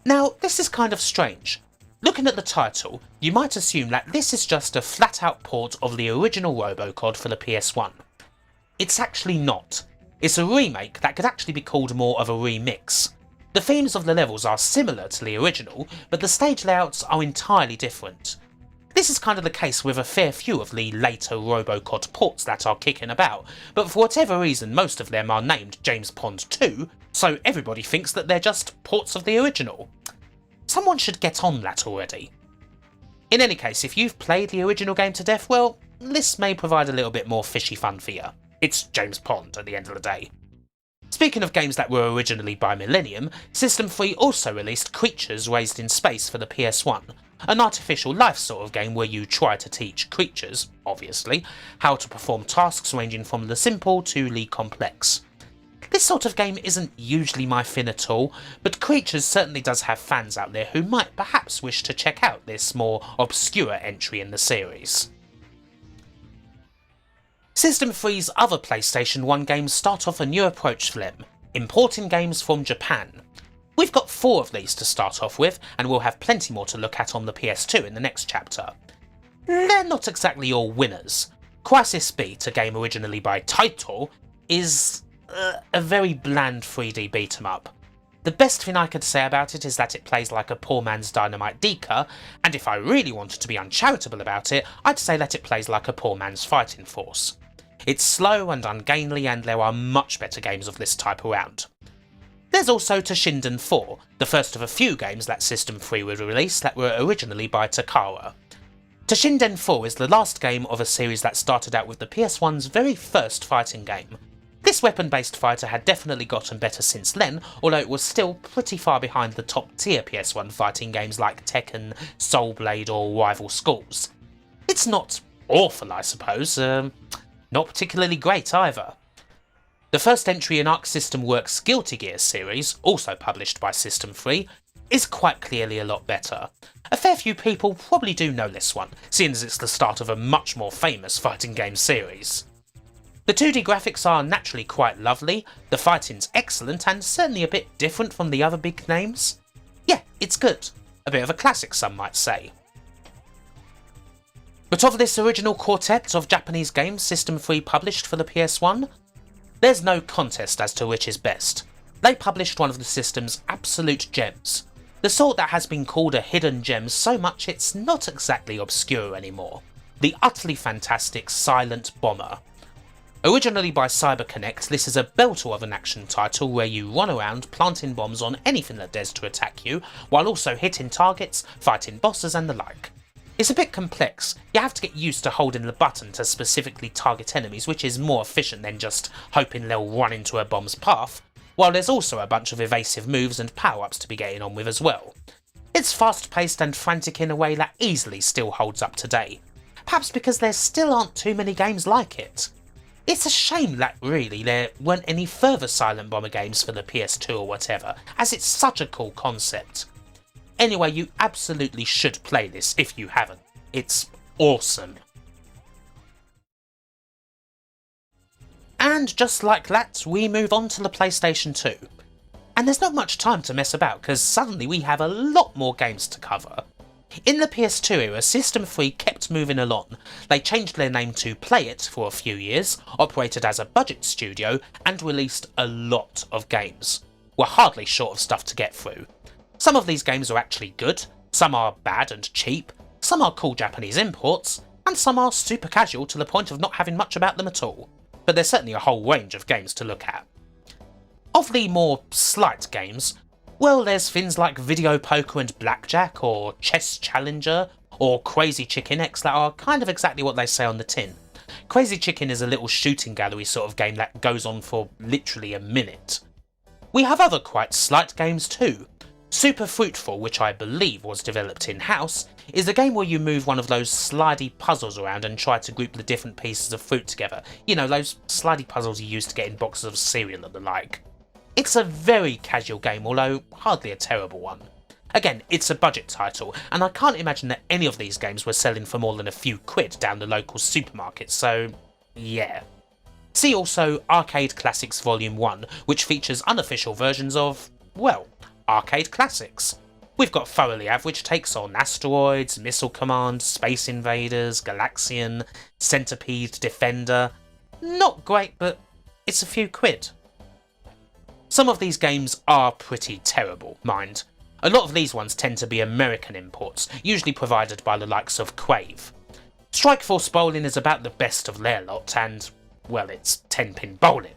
S1: Now, this is kind of strange. Looking at the title, you might assume that this is just a flat-out port of the original Robocod for the PS1. It's actually not. It's a remake that could actually be called more of a remix. The themes of the levels are similar to the original, but the stage layouts are entirely different. This is kind of the case with a fair few of the later Robocod ports that are kicking about, but for whatever reason most of them are named James Pond 2, so everybody thinks that they're just ports of the original. Someone should get on that already. In any case, if you've played the original game to death, well, this may provide a little bit more fishy fun for you. It's James Pond at the end of the day. Speaking of games that were originally by Millennium, System-3 also released Creatures Raised in Space for the PS1, an artificial life sort of game where you try to teach creatures, obviously, how to perform tasks ranging from the simple to the complex. This sort of game isn't usually my thing at all, but Creatures certainly does have fans out there who might perhaps wish to check out this more obscure entry in the series. System-3's other PlayStation 1 games start off a new approach for them, importing games from Japan. We've got 4 of these to start off with, and we'll have plenty more to look at on the PS2 in the next chapter. They're not exactly all winners. Crisis Beat, a game originally by Taito, is a very bland 3D beat-em-up. The best thing I could say about it is that it plays like a poor man's Dynamite Deca, and if I really wanted to be uncharitable about it, I'd say that it plays like a poor man's Fighting Force. It's slow and ungainly, and there are much better games of this type around. There's also Toshinden 4, the first of a few games that System-3 would release that were originally by Takara. Toshinden 4 is the last game of a series that started out with the PS1's very first fighting game. This weapon-based fighter had definitely gotten better since then, although it was still pretty far behind the top-tier PS1 fighting games like Tekken, Soul Blade or Rival Schools. It's not awful, I suppose, not particularly great either. The first entry in Arc System Works' Guilty Gear series, also published by System-3, is quite clearly a lot better. A fair few people probably do know this one, seeing as it's the start of a much more famous fighting game series. The 2D graphics are naturally quite lovely, the fighting's excellent and certainly a bit different from the other big names. Yeah, it's good. A bit of a classic, some might say. But of this original quartet of Japanese games System-3 published for the PS1, there's no contest as to which is best. They published one of the system's absolute gems. The sort that has been called a hidden gem so much it's not exactly obscure anymore. The utterly fantastic Silent Bomber. Originally by CyberConnect, this is a belter of an action title where you run around planting bombs on anything that dares to attack you, while also hitting targets, fighting bosses and the like. It's a bit complex, you have to get used to holding the button to specifically target enemies, which is more efficient than just hoping they'll run into a bomb's path, while there's also a bunch of evasive moves and power-ups to be getting on with as well. It's fast-paced and frantic in a way that easily still holds up today, perhaps because there still aren't too many games like it. It's a shame that really there weren't any further Silent Bomber games for the PS2 or whatever, as it's such a cool concept. Anyway, you absolutely should play this if you haven't. It's awesome. And just like that, we move on to the PlayStation 2. And there's not much time to mess about, because suddenly we have a lot more games to cover. In the PS2 era, System-3 kept moving along. They changed their name to Play It for a few years, operated as a budget studio, and released a lot of games. We're hardly short of stuff to get through. Some of these games are actually good, some are bad and cheap, some are cool Japanese imports, and some are super casual to the point of not having much about them at all. But there's certainly a whole range of games to look at. Of the more slight games, well, there's things like Video Poker and Blackjack, or Chess Challenger, or Crazy Chicken X that are kind of exactly what they say on the tin. Crazy Chicken is a little shooting gallery sort of game that goes on for literally a minute. We have other quite slight games too. Super Fruitful, which I believe was developed in-house, is a game where you move one of those slidey puzzles around and try to group the different pieces of fruit together. You know, those slidey puzzles you use to get in boxes of cereal and the like. It's a very casual game, although hardly a terrible one. Again, it's a budget title, and I can't imagine that any of these games were selling for more than a few quid down the local supermarket, so yeah. See also Arcade Classics Volume 1, which features unofficial versions of, well, arcade classics. We've got thoroughly average takes on Asteroids, Missile Command, Space Invaders, Galaxian, Centipede, Defender. Not great, but it's a few quid. Some of these games are pretty terrible, mind. A lot of these ones tend to be American imports, usually provided by the likes of Crave. Strikeforce Bowling is about the best of their lot, and, well, it's 10-pin bowling.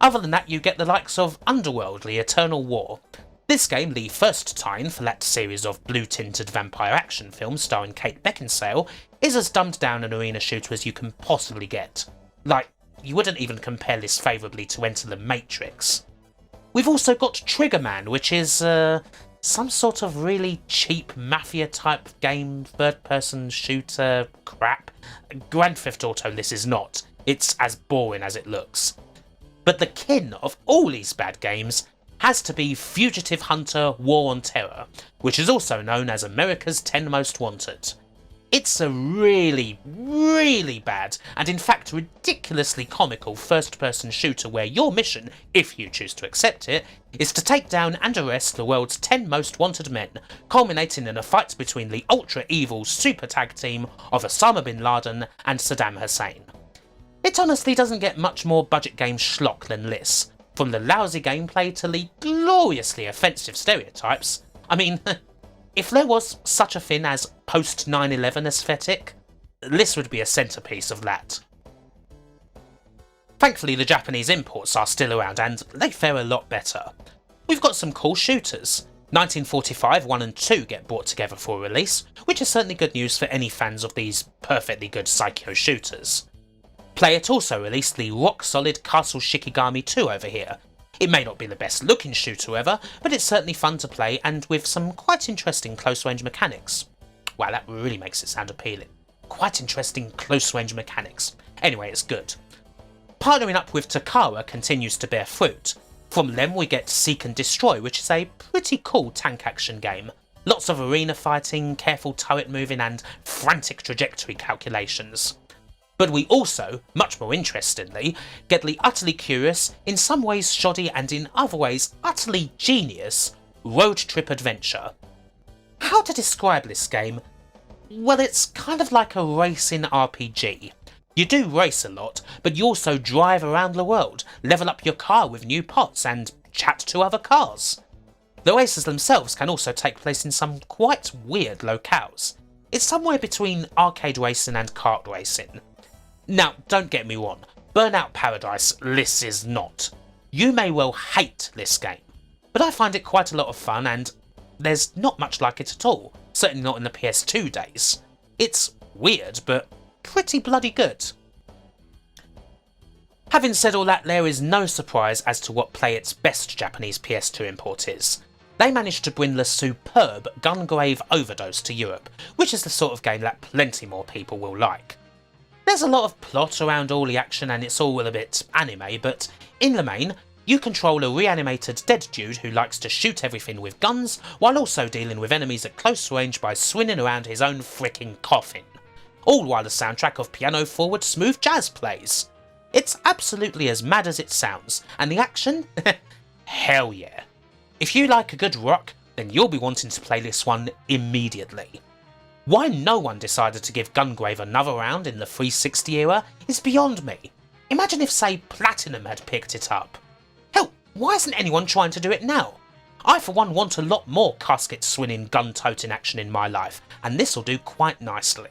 S1: Other than that, you get the likes of Underworld: The Eternal War. This game, the first tie-in for that series of blue-tinted vampire action films starring Kate Beckinsale, is as dumbed down an arena shooter as you can possibly get. Like, you wouldn't even compare this favourably to Enter the Matrix. We've also got Trigger Man, which is, some sort of really cheap mafia-type game, third-person shooter crap. Grand Theft Auto this is not. It's as boring as it looks. But the kin of all these bad games has to be Fugitive Hunter: War on Terror, which is also known as America's 10 Most Wanted. It's a really, really bad, and in fact ridiculously comical first-person shooter where your mission, if you choose to accept it, is to take down and arrest the world's 10 most wanted men, culminating in a fight between the ultra-evil super tag team of Osama bin Laden and Saddam Hussein. It honestly doesn't get much more budget game schlock than this, from the lousy gameplay to the gloriously offensive stereotypes. I mean, if there was such a thing as post-9/11 aesthetic, this would be a centrepiece of that. Thankfully the Japanese imports are still around and they fare a lot better. We've got some cool shooters. 1945 1 and 2 get brought together for release, which is certainly good news for any fans of these perfectly good Psycho shooters. Play It also released the rock-solid Castle Shikigami 2 over here. It may not be the best looking shooter ever, but it's certainly fun to play and with some quite interesting close range mechanics. Wow, that really makes it sound appealing. Quite interesting close range mechanics. Anyway, it's good. Partnering up with Takara continues to bear fruit. From them we get Seek and Destroy, which is a pretty cool tank action game. Lots of arena fighting, careful turret moving and frantic trajectory calculations. But we also, much more interestingly, get the utterly curious, in some ways shoddy and in other ways utterly genius, Road Trip Adventure. How to describe this game? Well, it's kind of like a racing RPG. You do race a lot, but you also drive around the world, level up your car with new pots and chat to other cars. The races themselves can also take place in some quite weird locales. It's somewhere between arcade racing and kart racing. Now, don't get me wrong, Burnout Paradise this is not. You may well hate this game, but I find it quite a lot of fun and there's not much like it at all, certainly not in the PS2 days. It's weird, but pretty bloody good. Having said all that, there is no surprise as to what Play It's best Japanese PS2 import is. They managed to bring the superb Gungrave Overdose to Europe, which is the sort of game that plenty more people will like. There's a lot of plot around all the action and it's all a bit anime, but in the main, you control a reanimated dead dude who likes to shoot everything with guns, while also dealing with enemies at close range by swinging around his own frickin' coffin. All while the soundtrack of piano-forward smooth jazz plays. It's absolutely as mad as it sounds, and the action? Hell yeah. If you like a good rock, then you'll be wanting to play this one immediately. Why no one decided to give Gungrave another round in the 360 era is beyond me. Imagine if, say, Platinum had picked it up. Hell, why isn't anyone trying to do it now? I for one want a lot more casket-swinging, gun-toting action in my life, and this'll do quite nicely.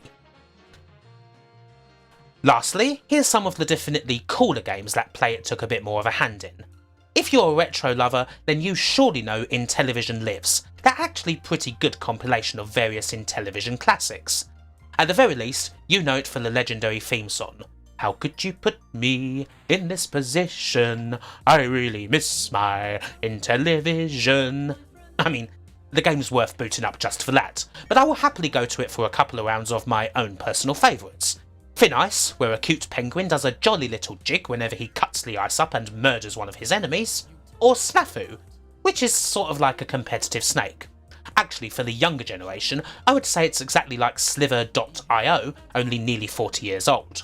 S1: Lastly, here's some of the definitely cooler games that Play It took a bit more of a hand in. If you're a retro lover, then you surely know Intellivision Lives, that actually pretty good compilation of various Intellivision classics. At the very least, you know it for the legendary theme song, "How could you put me in this position? I really miss my Intellivision." I mean, the game's worth booting up just for that, but I will happily go to it for a couple of rounds of my own personal favourites. Thin Ice, where a cute penguin does a jolly little jig whenever he cuts the ice up and murders one of his enemies, or Snafu, which is sort of like a competitive snake. Actually, for the younger generation, I would say it's exactly like Sliver.io, only nearly 40 years old.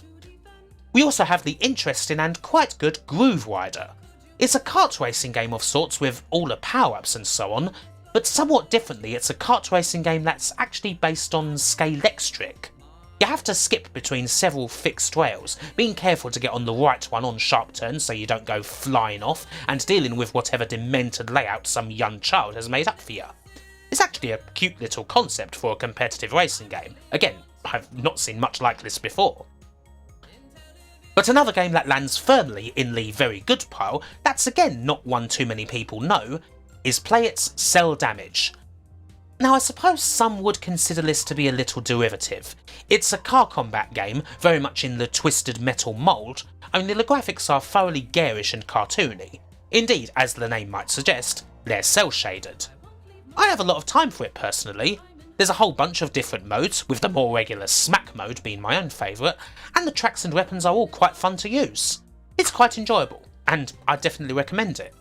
S1: We also have the interesting and quite good Groove Rider. It's a kart racing game of sorts with all the power-ups and so on, but somewhat differently it's a kart racing game that's actually based on scalextric. You have to skip between several fixed rails, being careful to get on the right one on sharp turns so you don't go flying off, and dealing with whatever demented layout some young child has made up for you. It's actually a cute little concept for a competitive racing game. Again, I've not seen much like this before. But another game that lands firmly in the very good pile, that's again not one too many people know, is Play It's Cell Damage. Now I suppose some would consider this to be a little derivative. It's a car combat game, very much in the Twisted Metal mould, only the graphics are thoroughly garish and cartoony. Indeed, as the name might suggest, they're cell shaded. I have a lot of time for it personally. There's a whole bunch of different modes, with the more regular Smack mode being my own favourite, and the tracks and weapons are all quite fun to use. It's quite enjoyable, and I definitely recommend it.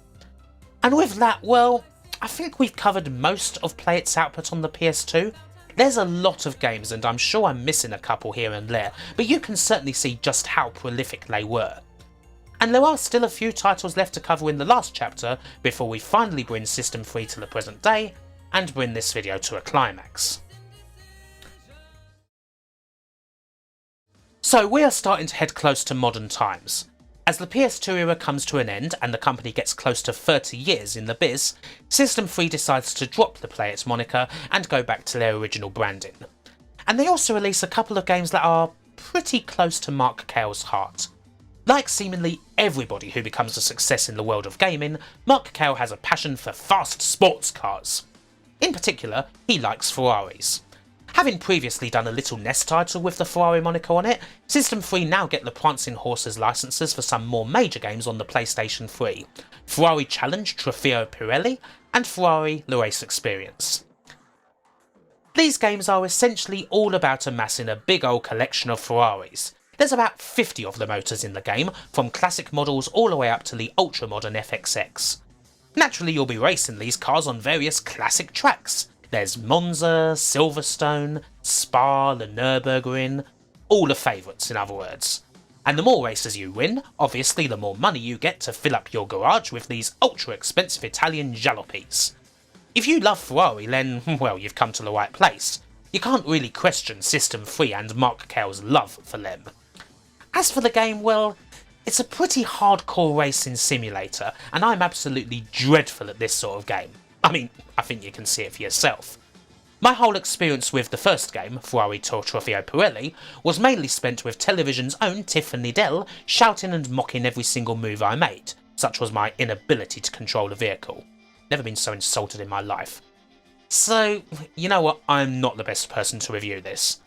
S1: And with that, well, I think we've covered most of Play It's output on the PS2. There's a lot of games and I'm sure I'm missing a couple here and there, but you can certainly see just how prolific they were. And there are still a few titles left to cover in the last chapter before we finally bring System-3 to the present day and bring this video to a climax. So we are starting to head close to modern times. As the PS2 era comes to an end and the company gets close to 30 years in the biz, System-3 decides to drop the Play It's moniker and go back to their original branding. And they also release a couple of games that are pretty close to Mark Cale's heart. Like seemingly everybody who becomes a success in the world of gaming, Mark Cale has a passion for fast sports cars. In particular, he likes Ferraris. Having previously done a little NES title with the Ferrari moniker on it, System-3 now get the Prancing Horses licenses for some more major games on the PlayStation 3, Ferrari Challenge Trofeo Pirelli and Ferrari The Race Experience. These games are essentially all about amassing a big old collection of Ferraris. There's about 50 of the motors in the game, from classic models all the way up to the ultra-modern FXX. Naturally you'll be racing these cars on various classic tracks. There's Monza, Silverstone, Spa, the Nürburgring, all the favourites in other words. And the more races you win, obviously the more money you get to fill up your garage with these ultra expensive Italian jalopies. If you love Ferrari then, well, you've come to the right place. You can't really question System-3 and Mark Cale's love for them. As for the game, well, it's a pretty hardcore racing simulator and I'm absolutely dreadful at this sort of game. I mean, I think you can see it for yourself. My whole experience with the first game, Ferrari Tour Trofeo Pirelli, was mainly spent with television's own Tiffany Dell shouting and mocking every single move I made. Such was my inability to control the vehicle. Never been so insulted in my life. So, you know what, I'm not the best person to review this.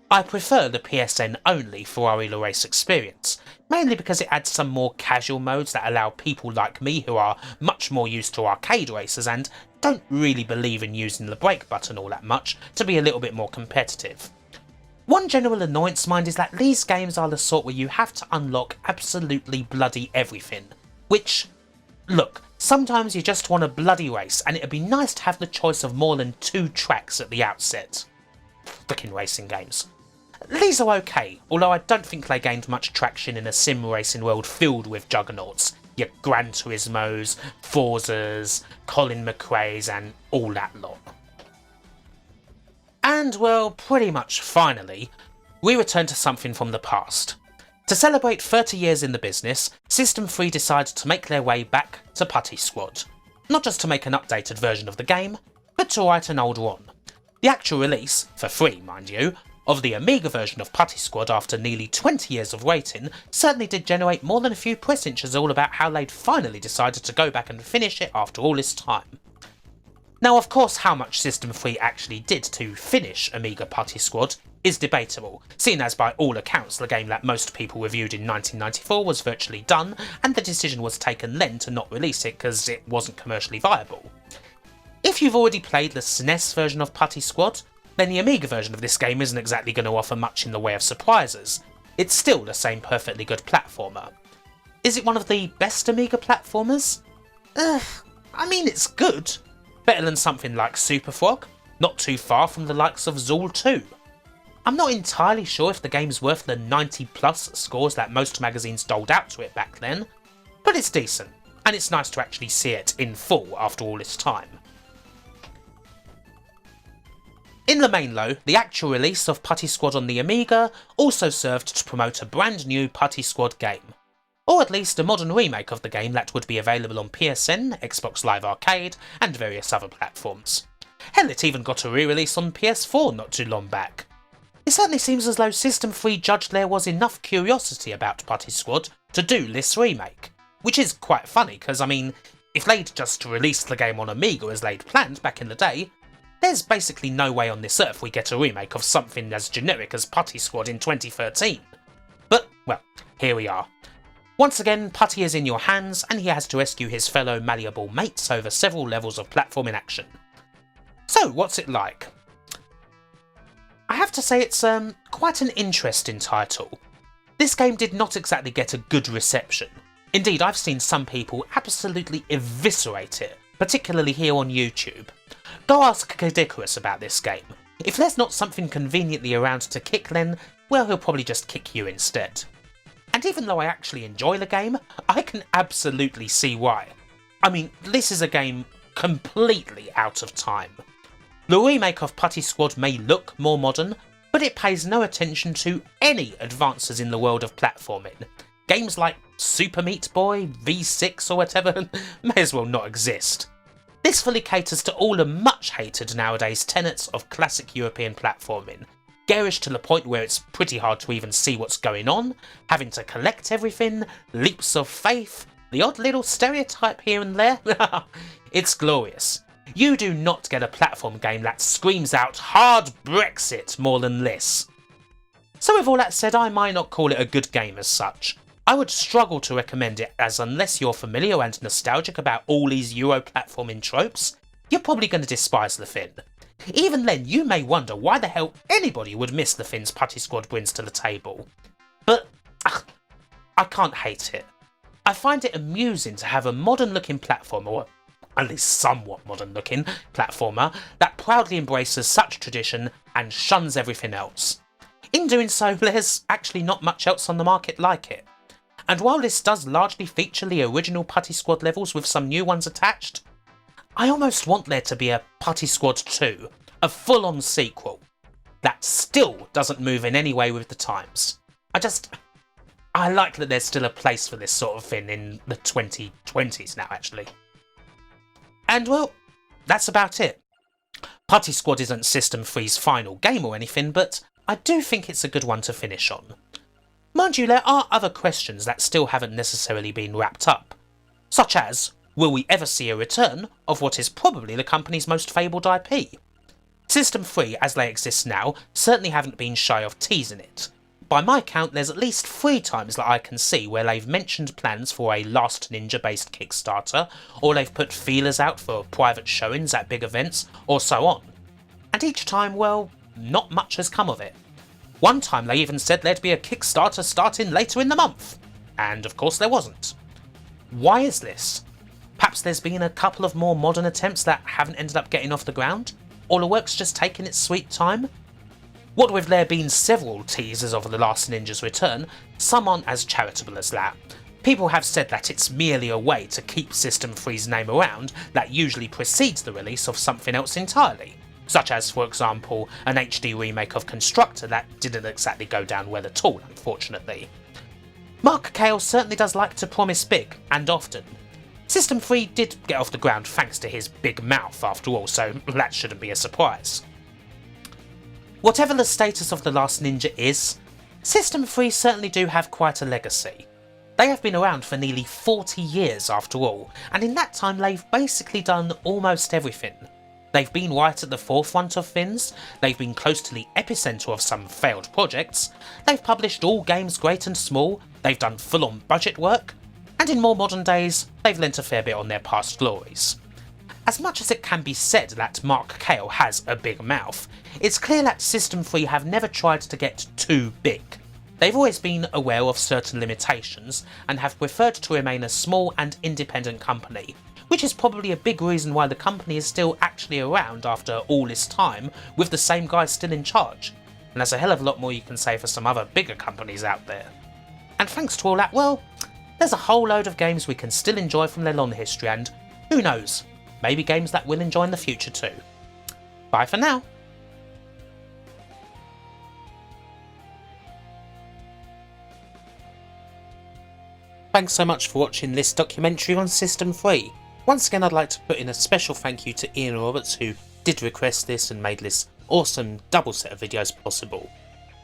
S1: I prefer the PSN only Ferrari The Race Experience, mainly because it adds some more casual modes that allow people like me who are much more used to arcade races and don't really believe in using the brake button all that much to be a little bit more competitive. One general annoyance of mine is that these games are the sort where you have to unlock absolutely bloody everything, which, look, sometimes you just want a bloody race and it'd be nice to have the choice of more than 2 tracks at the outset. Frickin' racing games. These are okay, although I don't think they gained much traction in a sim racing world filled with juggernauts. Your Gran Turismos, Forzas, Colin McRae's and all that lot. And well, pretty much finally, we return to something from the past. To celebrate 30 years in the business, System-3 decided to make their way back to Putty Squad. Not just to make an updated version of the game, but to write an old one. The actual release, for free mind you, of the Amiga version of Putty Squad after nearly 20 years of waiting certainly did generate more than a few press inches all about how they'd finally decided to go back and finish it after all this time. Now of course how much System-3 actually did to finish Amiga Putty Squad is debatable, seeing as by all accounts the game that most people reviewed in 1994 was virtually done and the decision was taken then to not release it because it wasn't commercially viable. If you've already played the SNES version of Putty Squad, then the Amiga version of this game isn't exactly going to offer much in the way of surprises. It's still the same perfectly good platformer. Is it one of the best Amiga platformers? I mean it's good. Better than something like Super Frog, not too far from the likes of Zool 2. I'm not entirely sure if the game's worth the 90 plus scores that most magazines doled out to it back then, but it's decent, and it's nice to actually see it in full after all this time. In the main though, the actual release of Putty Squad on the Amiga also served to promote a brand new Putty Squad game. Or at least a modern remake of the game that would be available on PSN, Xbox Live Arcade, and various other platforms. Hell, it even got a re-release on PS4 not too long back. It certainly seems as though System-3 judged there was enough curiosity about Putty Squad to do this remake. Which is quite funny, because I mean, if they'd just released the game on Amiga as they'd planned back in the day, there's basically no way on this earth we get a remake of something as generic as Putty Squad in 2013. But, well, here we are. Once again, Putty is in your hands, and he has to rescue his fellow malleable mates over several levels of platforming action. So, what's it like? I have to say it's quite an interesting title. This game did not exactly get a good reception. Indeed, I've seen some people absolutely eviscerate it, particularly here on YouTube. Go ask Kadikarus about this game. If there's not something conveniently around to kick then, well, he'll probably just kick you instead. And even though I actually enjoy the game, I can absolutely see why. I mean, this is a game completely out of time. The remake of Putty Squad may look more modern, but it pays no attention to any advances in the world of platforming. Games like Super Meat Boy, V6 or whatever may as well not exist. This fully caters to all the much hated nowadays tenets of classic European platforming. Garish to the point where it's pretty hard to even see what's going on, having to collect everything, leaps of faith, the odd little stereotype here and there. It's glorious. You do not get a platform game that screams out hard Brexit more than this. So with all that said, I might not call it a good game as such. I would struggle to recommend it, as unless you're familiar and nostalgic about all these Euro platforming tropes, you're probably going to despise the thing. Even then, you may wonder why the hell anybody would miss the things Putty Squad brings to the table. But I can't hate it. I find it amusing to have a modern looking platformer, or at least somewhat modern looking platformer, that proudly embraces such tradition and shuns everything else. In doing so, there's actually not much else on the market like it. And while this does largely feature the original Putty Squad levels with some new ones attached, I almost want there to be a Putty Squad 2, a full-on sequel, that still doesn't move in any way with the times. I like that there's still a place for this sort of thing in the 2020s now, actually. And well, that's about it. Putty Squad isn't System-3's final game or anything, but I do think it's a good one to finish on. Mind you, there are other questions that still haven't necessarily been wrapped up, such as, will we ever see a return of what is probably the company's most fabled IP? System-3, as they exist now, certainly haven't been shy of teasing it. By my count, there's at least 3 times that I can see where they've mentioned plans for a Last Ninja based Kickstarter, or they've put feelers out for private showings at big events, or so on. And each time, well, not much has come of it. One time they even said there'd be a Kickstarter starting later in the month, and of course there wasn't. Why is this? Perhaps there's been a couple of more modern attempts that haven't ended up getting off the ground, or the work's just taking its sweet time? What with there being several teasers of The Last Ninja's return, some aren't as charitable as that. People have said that it's merely a way to keep System-3's name around that usually precedes the release of something else entirely, such as, for example, an HD remake of Constructor that didn't exactly go down well at all, unfortunately. Mark Cale certainly does like to promise big, and often. System-3 did get off the ground thanks to his big mouth after all, so that shouldn't be a surprise. Whatever the status of The Last Ninja is, System-3 certainly do have quite a legacy. They have been around for nearly 40 years after all, and in that time they've basically done almost everything. They've been right at the forefront of things, they've been close to the epicentre of some failed projects, they've published all games great and small, they've done full-on budget work, and in more modern days, they've lent a fair bit on their past glories. As much as it can be said that Mark Cale has a big mouth, it's clear that System-3 have never tried to get too big. They've always been aware of certain limitations, and have preferred to remain a small and independent company, which is probably a big reason why the company is still actually around after all this time, with the same guy still in charge. And there's a hell of a lot more you can say for some other bigger companies out there. And thanks to all that, well, there's a whole load of games we can still enjoy from their long history, and who knows, maybe games that we'll enjoy in the future too. Bye for now. thanks so much for watching this documentary on System-3. Once again, I'd like to put in a special thank you to Ian Roberts, who did request this and made this awesome double set of videos possible.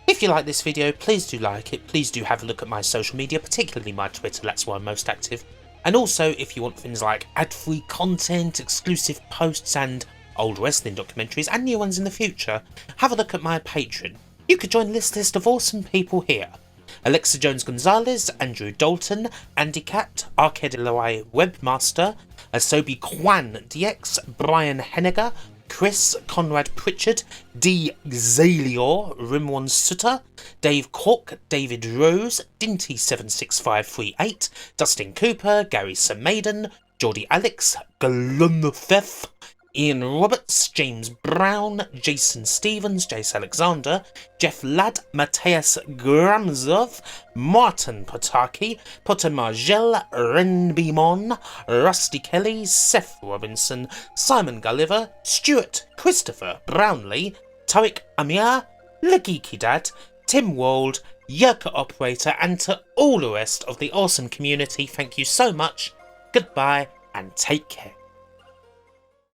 S1: If you like this video, please do like it, please do have a look at my social media, particularly my Twitter, that's where I'm most active. And also, if you want things like ad-free content, exclusive posts and old wrestling documentaries and new ones in the future, have a look at my Patreon. You could join this list of awesome people here. Alexa Jones-Gonzalez, Andrew Dalton, Andy Cat, Arcade Eloy Webmaster, Asobi Kwan DX, Brian Henniger, Chris Conrad Pritchard, D. Zalior, Rimwan Sutter, Dave Cork, David Rose, Dinty76538, Dustin Cooper, Gary Samaden, Geordie Alex, Gluntheth, Ian Roberts, James Brown, Jason Stevens, Jace Alexander, Jeff Ladd, Matthias Gramzov, Martin Potaki, Potter Margel, Renbimon, Rusty Kelly, Seth Robinson, Simon Gulliver, Stuart Christopher Brownlee, Tariq Amir, Legeeky Dad, Tim Wald, Yerka Operator, and to all the rest of the awesome community, thank you so much, goodbye, and take care.